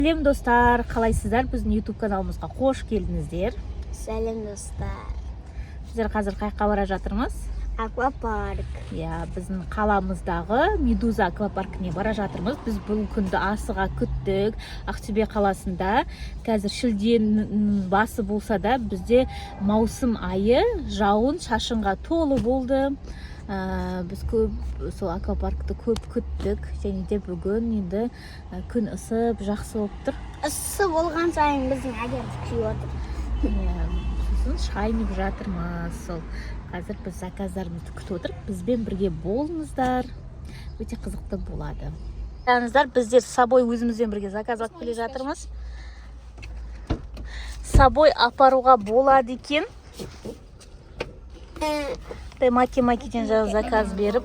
Сәлем достар, қалайсыздар? Біздің YouTube каналымызға қош келдіңіздер. Сәлем достар. Біздер қазір қайыққа бара жатырмыз? Аквапарк. Біздің қаламыздағы Медуза аквапаркіне бара жатырмыз. Біз бұл күнді асыға күттік. Ақтөбе қаласында қазір шілденің басы болса да, бізде маусым айы жауын шашынға толы болды. Біз көп сол аквапаркты көп күттік, және де бүгін енді күн ысып, жақсы болып тұр. Ысы болған сайын біздің агент күйіп отыр. Сосын шайнып жатырмыз. Сол қазір біз заказдарымызды күтіп отырық. Бізбен бірге болыңыздар. Өте қызықты болады. Біздер с собой өзімізбен бірге заказ алып келе жатырмыз. С собой апаруға болады екен. Маки-макиден заказ беріп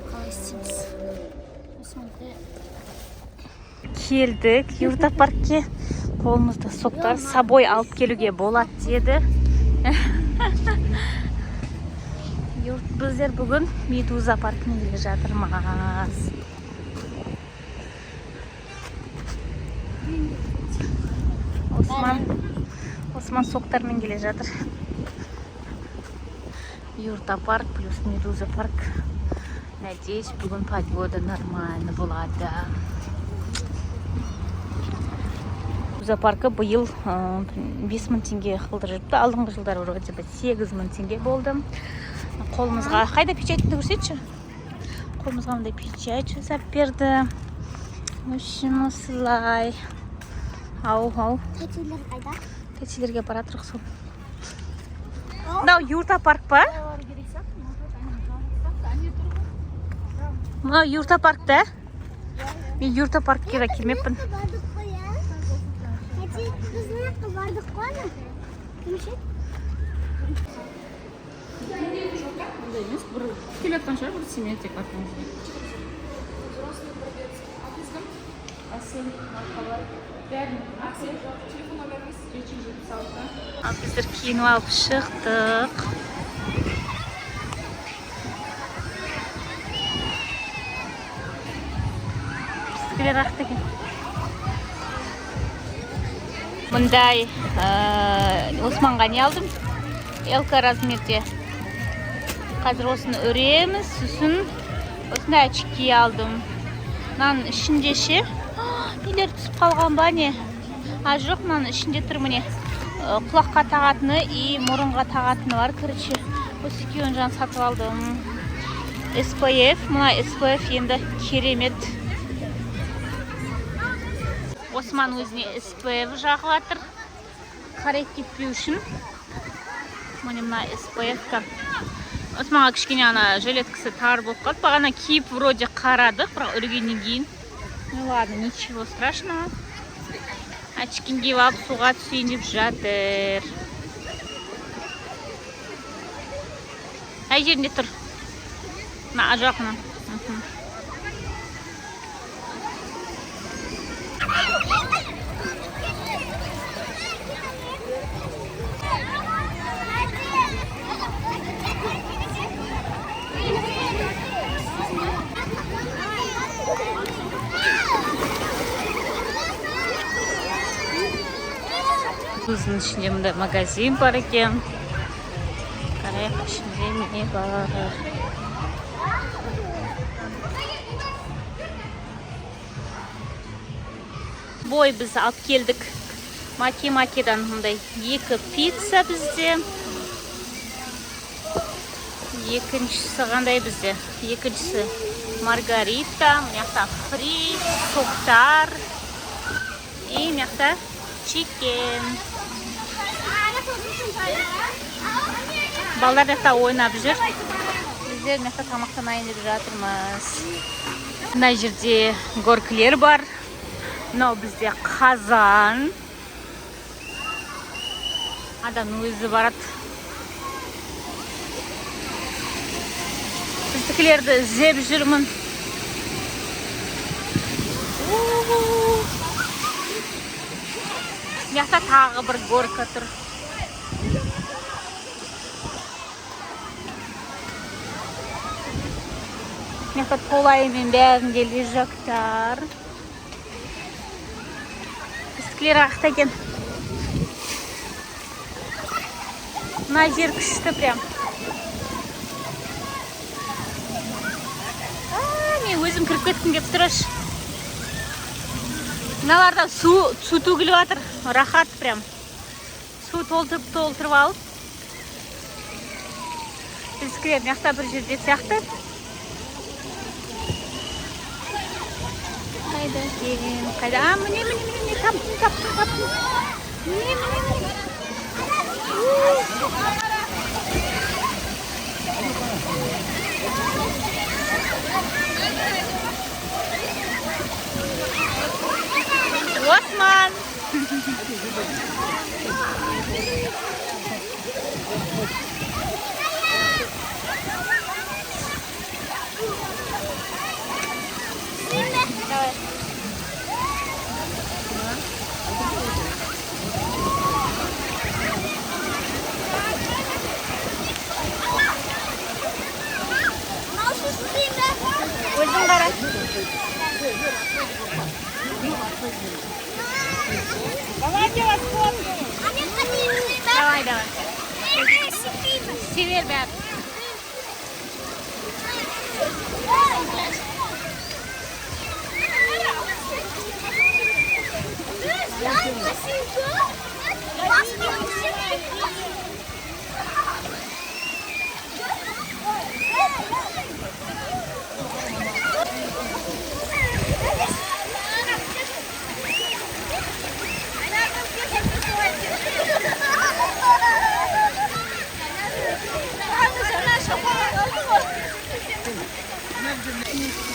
келдік Юрта паркке. Қолымызда соқтар с собой алып келуге болады деді. Біздер бүгін Медуза паркіне келе жатырмыз. Осман соқтармен келе жатыр. Юрта парк плюс Медуза парк. Надеюсь, бүгін погода нормально болады. Медуза паркі бұйыл 5000 теңге қылдырып жүріпті. Алдыңғы жылдар вроде бы 8000 теңге болды. Қолымызға қайда печатьті көрсетші? Қолымызға мындай печать жасап берді. Өшім осылай. Ау. Тәтелер қайда? Тәтелерге баратырық сол. Мынау Юрта парк па? Мынау Юрта паркта? Мен Юрта паркке де келмеппін. Біздің бардық қой. Кімше? Бір келетін шығар, бір семетек артыңызда. Біздер киініп алып шықтық. Біздікілер ақты екен. Мұндай Османға не алдым? Элка размерде. Қазір осыны өреміз, сосын осындай очки алдым. Мынаның ішінде ше. Нелер түсіп қалған ба не? Жоқ, мынаның ішінде тұр міне. Құлаққа тағатыны и мұрынға тағатыны бар. Короче, осы екеуін жан сатып алдым. SPF, мына SPF енді керемет. Осман өзіне SPF жағылатыр. Қарайып кетпеу үшін. Міне мына SPF-ка. Османға кішкене ана жилеткісі тар болып қалды. Бағана киіп вроде қарадық, бірақ үргеннен кейін. Ну ладно, ничего страшного. Очкин киіп алып суға түсейін деп жатыр. Қай жерінде тұр? Мына жақына. Көзінің ішінде мұндай магазин бар екен. Қарайық ішінде не бар. Бой біз алып келдік. Маки-макидан мұндай 2 пицца бізде. Екіншісі қандай бізде? Екіншісі маргарита, мияқта фри, соқтар и мияқта чикен. Балдар мияқта ойнап жүр. Біздер мияқта тамақтанайын деп жатырмыз. Мына жерде горкілер бар. Мынау бізде қазан. Адам өзі барады. Біздікілерді іздеп жүрмін. Мияқта тағы бір горка тұр. Мияқта толайымен бәрінде лежактар. Ескілер ақта екен. Мына жер күшті прям. Мен өзім кіріп кеткім кеп тұрыш. Мыналардан су төгіліп жатыр. Рахат прям. Су толтырып алып. Ескілер мияқта бір жерде сияқты. Қайда екен? Қайда? Міне, таптым. Міне. Осман! Давай. Өзің қара. Давай. Север бәрі.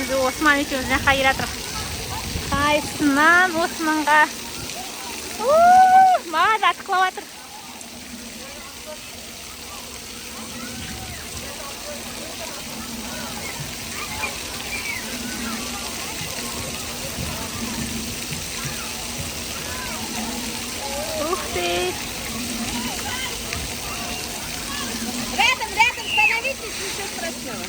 Біз Осман екеуміз жаққа келатыр. Қайсынан Османға. Маған атқылап жатыр. Ух ты! Рядом, становитесь, ничего страшного.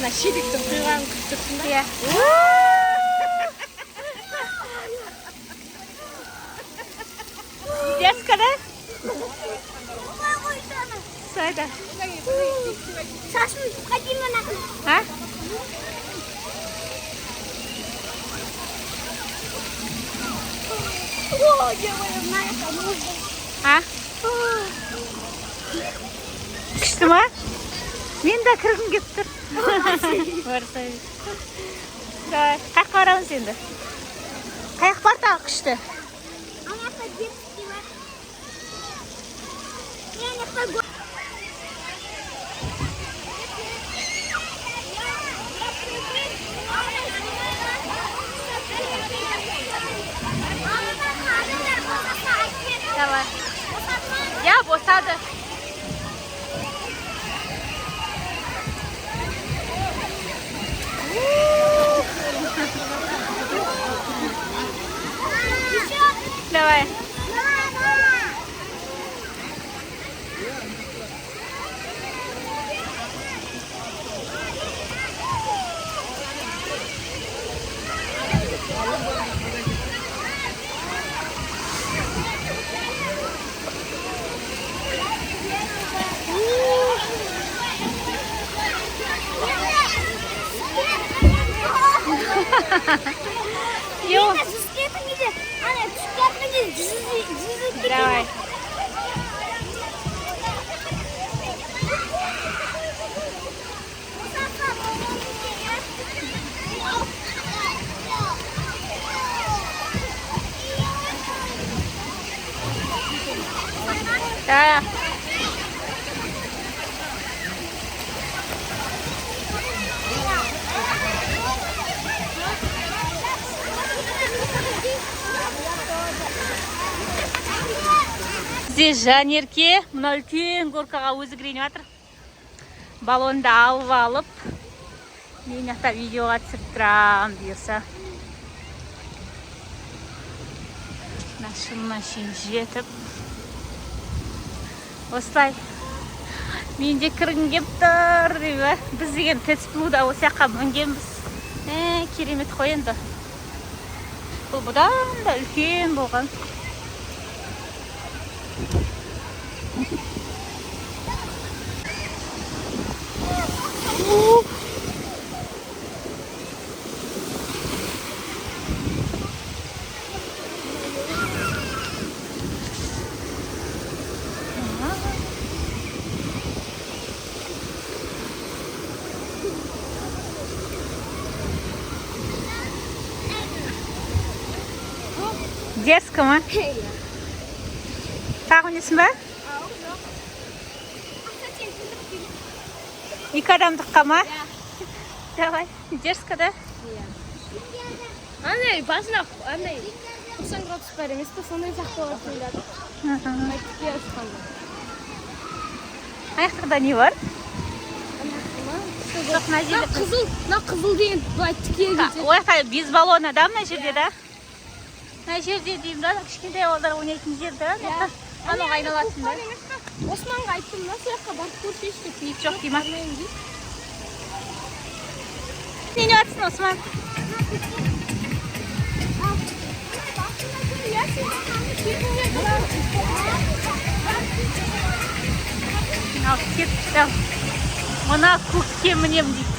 Ана шелектің құйғанын күтіп тұрсың ба? Иә. Детска, да? Сайда. Сашын, ходи мына. А? О, девочка, на это нужно. А? Күшті ма? Мен де кіргім кеп тұр. Барсай. Қайық барамыз енді? Қайық бар тағы күшті. Ана детский бар. Мен это Давай. Я босады. Давай. Yok. Давай. Да. Здесь Жанерке мына үлкен горкаға өзі кіреніп жатыр. Баллонды алып, мен жақта видеоға түсіріп тұрам бұйырса. Шынына шейін жетіп. Осылай. Мен де кіргім кеп тұр. Біз деген тесплуда осы жаққа мінгенбіз. Керемет қой енді. Бұл бұдан да үлкен болған. Дерзко ма? Тағы ойнайсың ба? Екі адамдыққа ма? Давай, дерзко да? Андай, басына, андай, 90 градус бар емес пе, сондай сақталатындады. Айтып жатқанда. Аяқтықта не бар? Жоқ, мына жерде Қызыл, мына қызыл деген былай тіке кетеді. Ояқта без баллона да мына жерде да? Мына жерде деймін да, кішкентай балалар ойнайтын жер да? Анау айналасын да? Османға айттым, мына сияққа барып көрсейші деп. Жоқ дейма. Не жатсың, Осман? Ал, кетті. Мына көкке мінем дейді.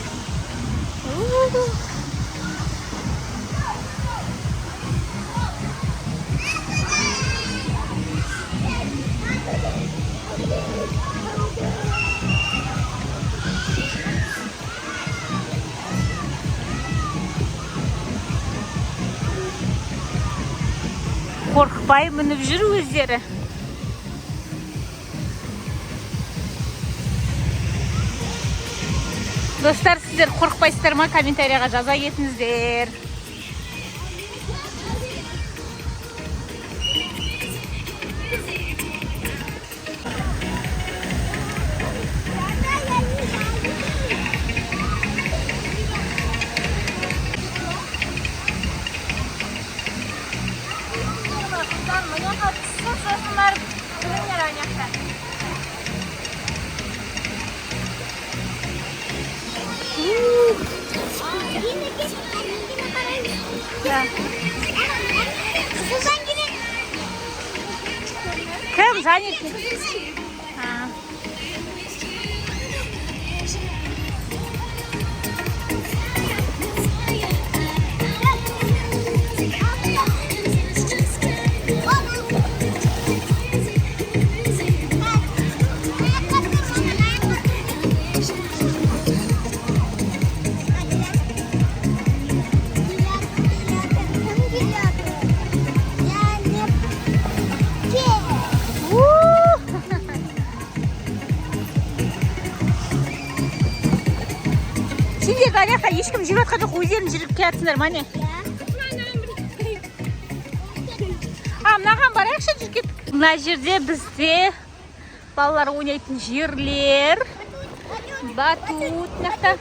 Қорықпай мініп жүр өздері. Достар, сіздер қорықпайсыздар ма? Комментарияға жаза кетіңіздер. Кім занят? Сендерді аяқта ешкім жүріп жатқан жоқ, өздерің жүріп келатсыңдар ма не? Мынаған барайықшы жүріп кеттік. Мына жерде бізде балалар ойнайтын жерлер. Батут, мынақта.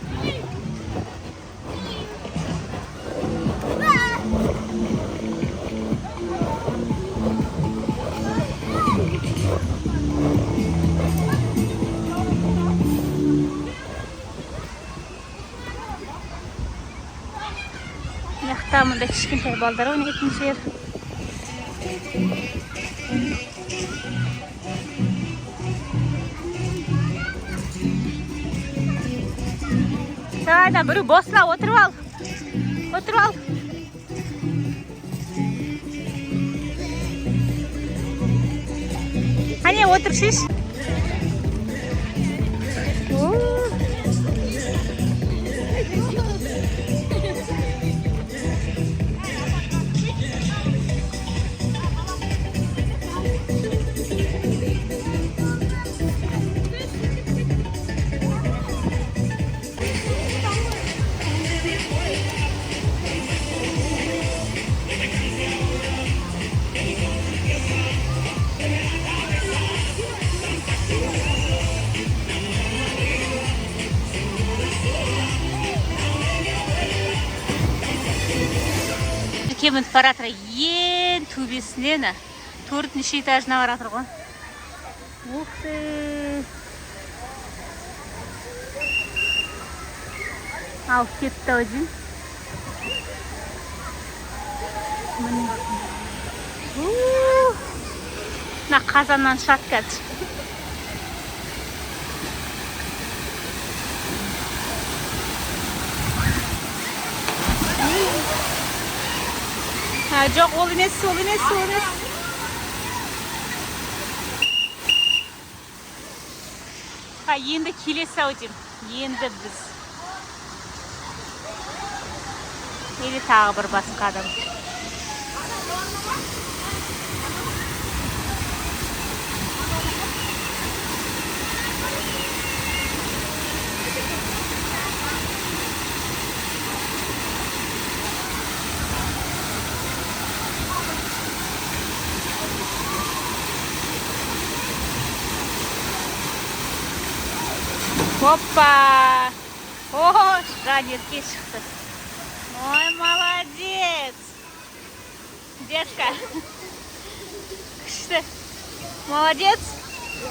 Мынақта мында кішкентай балдар ойнайтын жер. Aynen, böyle bosla otur al. Otur al. Hani otur şiş. Кемін паратра ең төбесінен 4-ші этажына баратыр ғой. Ух ты! Алып кетті өзін. Mына қазаннан шығады қазір. Жоқ, ол емес, ол емес, ол емес. Енді келесі-ау деймін. Енді біз. Или тағы бір басқа адам. Опа! О, Жанерке шықты. Ой, молодец! Детка. Күшті. Молодец.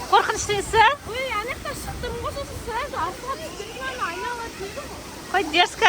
Қорқыныштысы? Ой, анақта шықтым ғой, сосын сразу артыға түскеннен айналады дейді ғой. Қой, дерзко.